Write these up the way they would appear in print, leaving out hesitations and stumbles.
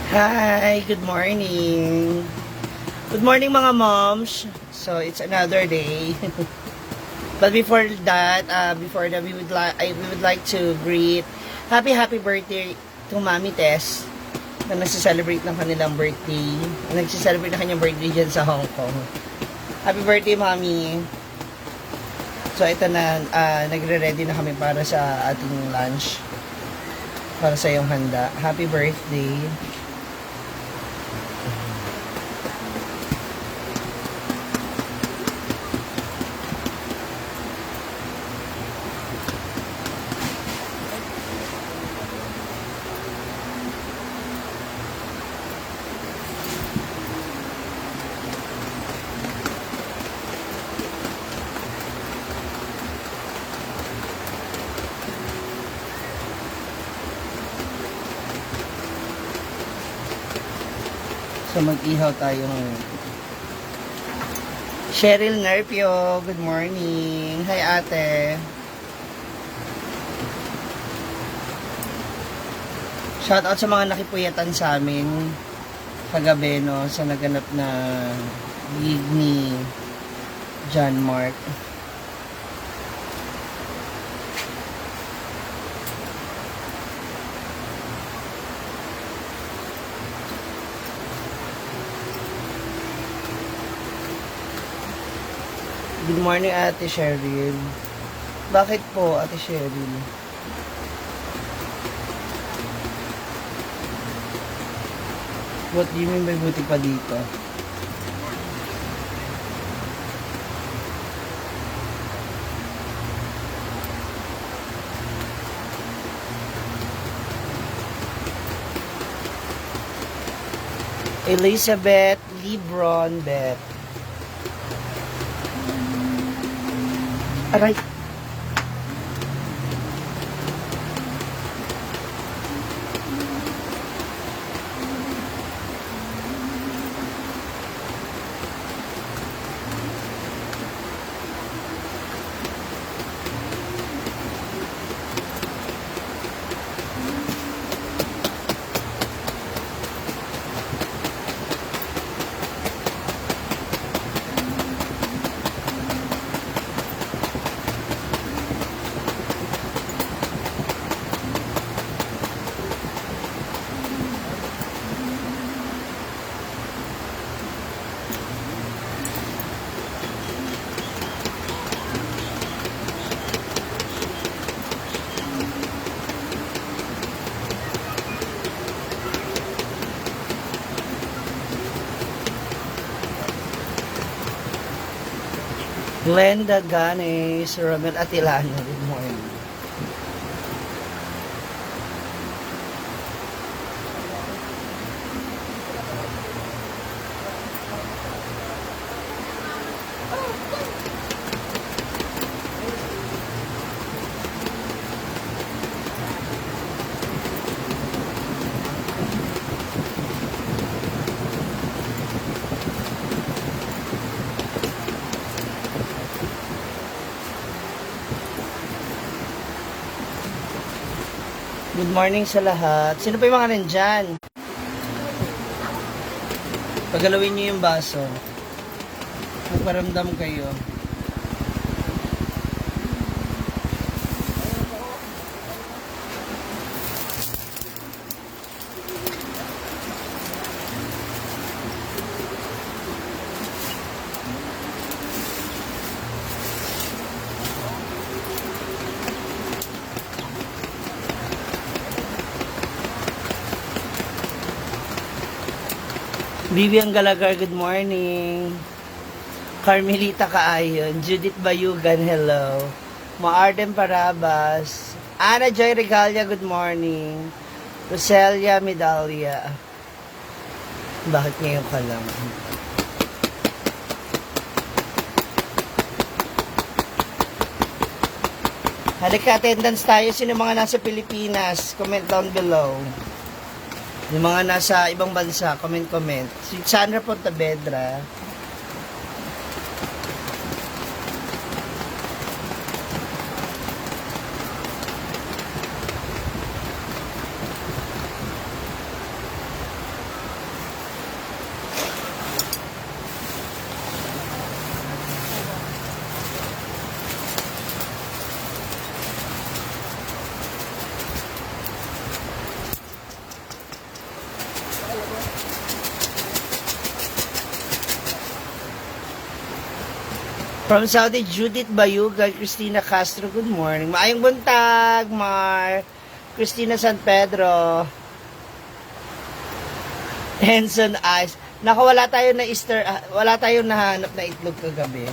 Hi, good morning. Good morning mga moms. So it's another day. But before that we would like to greet happy birthday to Mami Tess na nagse-celebrate ng kanilang birthday. Nagse-celebrate na kanyang birthday dyan sa Hong Kong. Happy birthday, Mami. So ito na, nagre-ready na kami para sa ating lunch. Para sa iyong handa. Happy birthday. So mag-ihaw tayo ngayon. Cheryl Nerpio, good morning. Hi ate. Shoutout sa mga nakipuyatan sa amin kagabi, no, sa naganap na gig ni John Mark. Good morning, Ate Cheryl. Bakit po, Ate Cheryl? What do you mean by buti pa dito? Elizabeth Lebron Beth. Aray. Glenda Ganes, Romel Atilano, good morning. Good morning sa lahat. Sino pa yung mga nandyan? Pagalawin nyo yung baso. Magparamdam kayo. Vivian Galagar, good morning. Carmelita Kaayon, Judith Bayugan, hello. Maarden Parabas, Ana Joy Regalia, good morning. Roselia Medallia. Bakit ngayon ka lang? Halika, attendance tayo. Sino mga nasa Pilipinas? Comment down below. Yung mga nasa ibang bansa, comment. Si Sandra Pontevedra. From Saudi, Judith Bayugan, Christina Castro, good morning. Maayong buntag, Mar. Christina San Pedro. Henson Ice. Naku, wala tayo na Easter, wala tayong nahanap na itlog kagabi.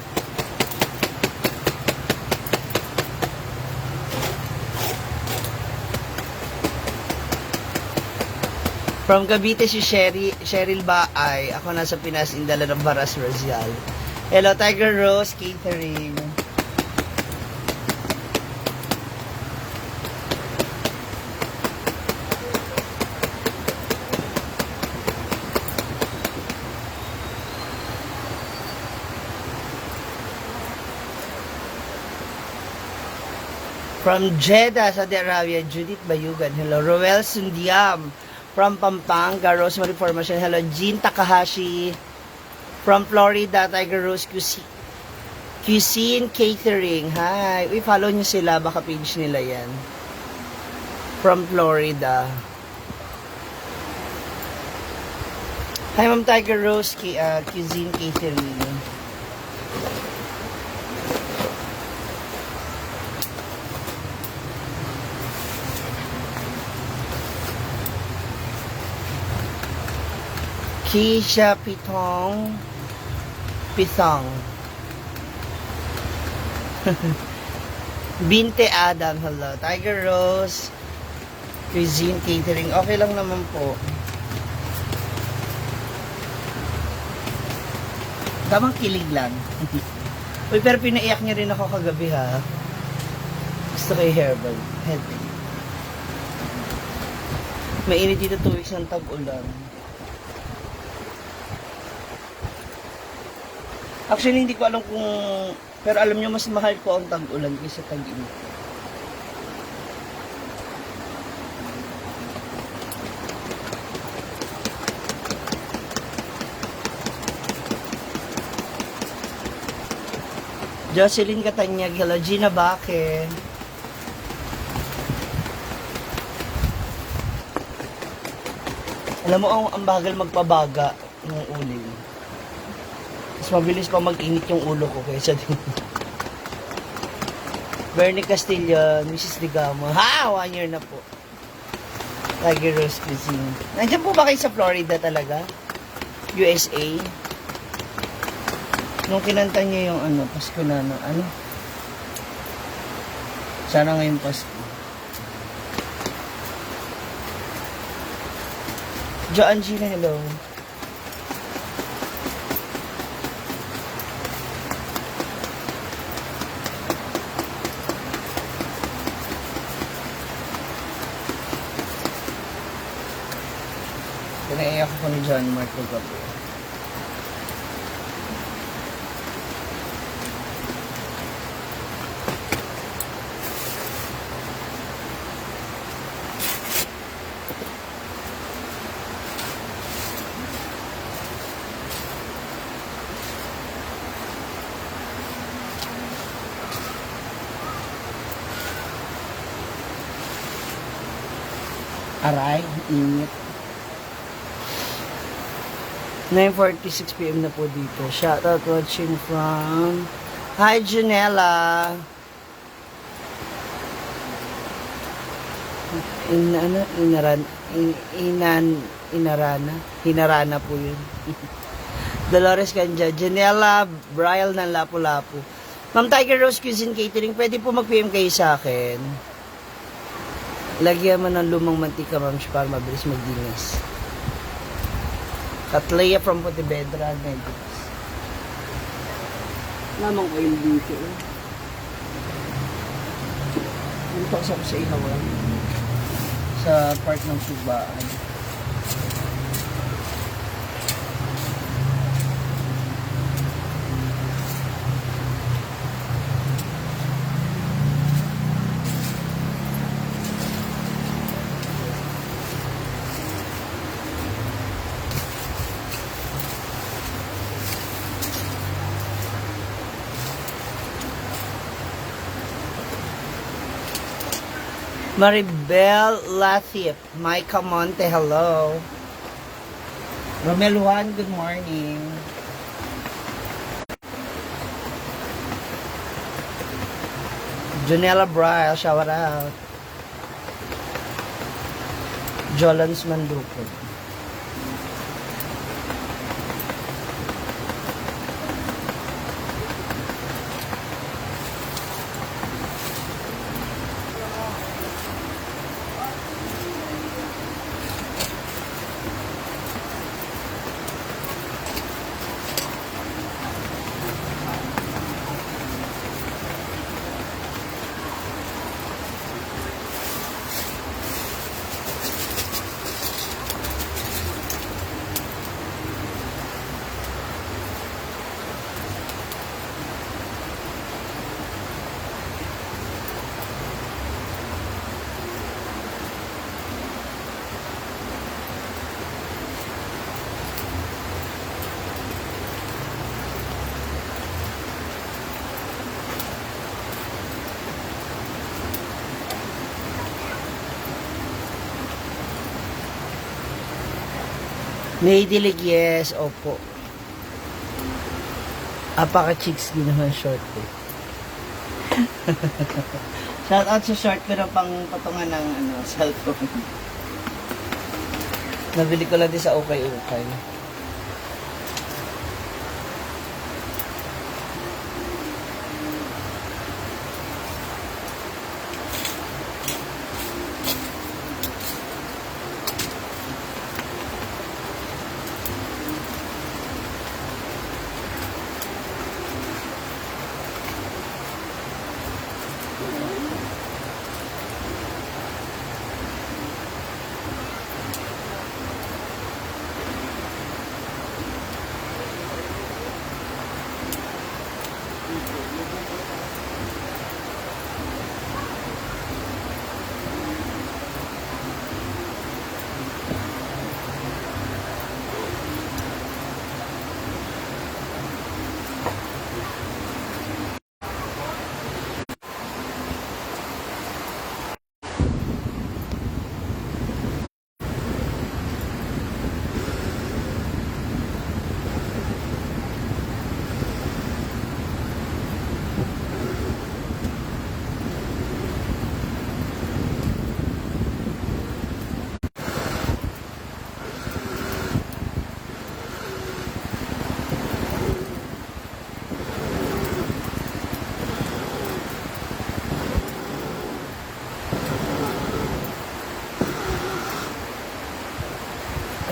From Cavite si Cheryl Baay. Ako nasa Pinas, Indala ng Baras, Razial. Hello, Tiger Rose Catering. From Jeddah, Saudi Arabia, Judith Bayugan. Hello, Roel Sundiam. From Pampanga, Rosemary Formation. Hello, Jean Takahashi. From Florida, Tiger Rose Cuisine Catering. Hi. Uy, follow nyo sila. Baka page nila yan. From Florida. Hi, Ma'am Tiger Rose Cuisine Catering. Keisha Pitong. Binte Adam, hello. Tiger Rose Cuisine Catering. Okay lang naman po. Tamang kilig lang. Uy, pero pinaiyak niya rin ako kagabi ha. Gusto kay Herbal. Headache. Mainit dito 2 weeks ng tag-ulan. Actually, hindi ko alam kung... Pero alam nyo, mas mahal ko ang tag-ulan kaysa tag-init. Jocelyn Catanyag, hello. Gina Baque. Alam mo, ang bagal magpabaga ng uling. Mas mabilis pa mag-init yung ulo ko kaysa din. Bernie Castillo, Mrs. Digamo. Ha! 1 year na po. Tiger Rose Cuisine. Nandiyan po ba kayo sa Florida talaga? USA? Nung kinanta niya yung Pasko na sana ngayong Pasko. Jo Angina, hello. Pinaiyak ako ni John Mark Lugapo. Aray, init. 9:46 PM na po dito. Shoutout watching from... Hi, Janela. Hinarana po yun. Dolores Canja. Janela, Brial ng Lapu-Lapu. Ma'am Tiger Rose Cuisine Catering, pwede po mag-PM kayo sa akin. Lagyan mo ng lumang mantika, ma'am, para mabilis magdinis. Katlea from Pontevedra, Negros. Lamang oil dito. Dito ako sa Ihawan. Sa part ng Subaan. Maribel Lathip, Micah Monte, hello. Romel Juan, good morning. Jonella Bryle, shout out. Jolans Manduco. May dilig, yes, opo. Apaka-chicks din naman short eh. Shout out sa short ko na pang patungan ng cellphone. Nabili ko lang din sa ukay-ukay.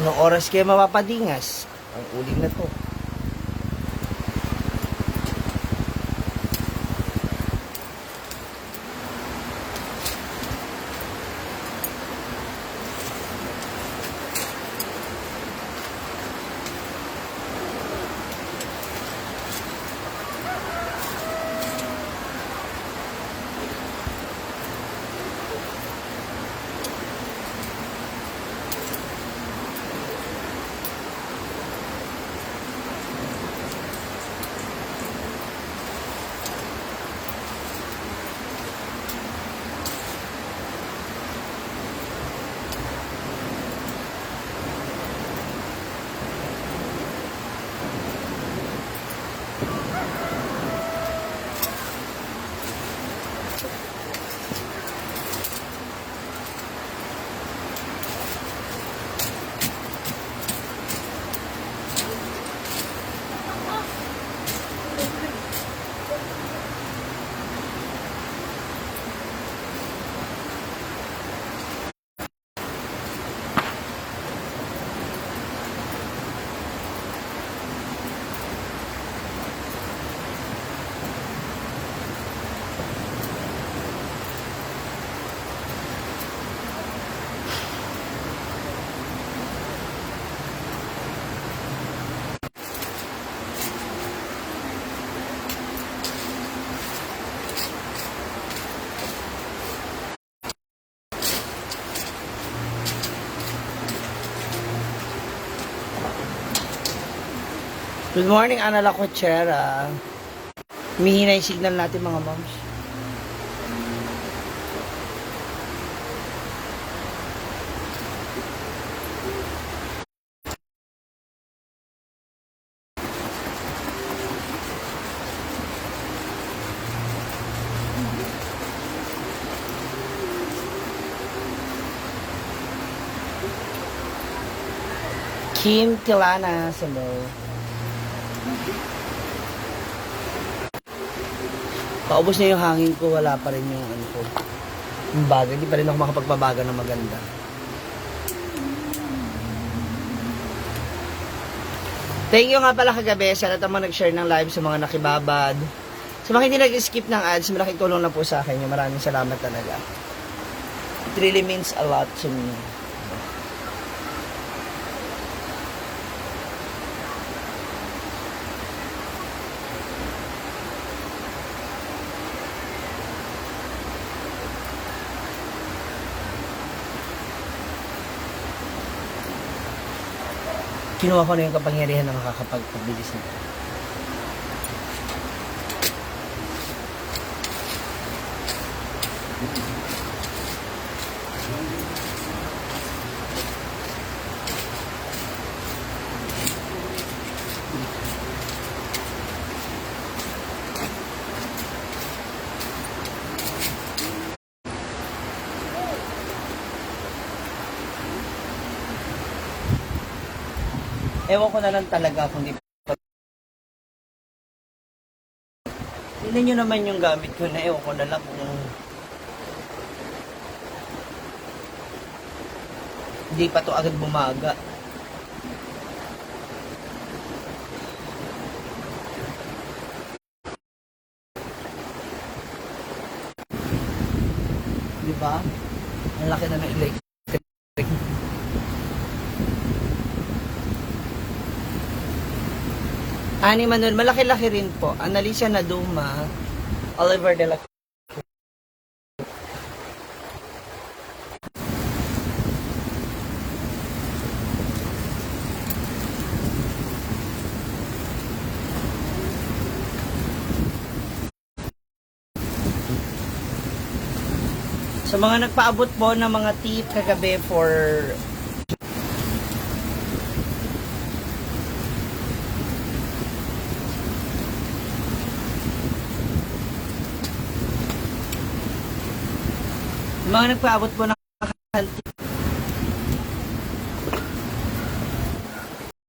Anong oras kayo mapapadingas? Ang uling na to. Good morning, Ana La Cochera. Mihina yung signal natin, mga moms. Kim Tilana, hello. Paubos na yung hangin ko, wala pa rin yung ano ko. Yung baga, hindi pa rin ako makapagpabaga ng maganda. Thank you nga pala kagabi sa lahat ng mga nag-share ng live sa mga nakibabad. Sa mga hindi nag-skip ng ads, malaking tulong na po sa akin. Maraming salamat talaga. It really means a lot to me. Kinuha ko na yung kapangyarihan na makakapagpabilis nito. Ewan ko na lang talaga kung di pa. Tignan nyo naman yung gamit ko na ewan ko na lang kung hindi pa to agad bumaga. Di ba? Ang laki na ng electric. Ani Manuel, malaki-laki rin po. Annalisa Naduma, Oliver de la sa mga nagpaabot po ng mga tip kagabi for mga nagpaabot po ng tip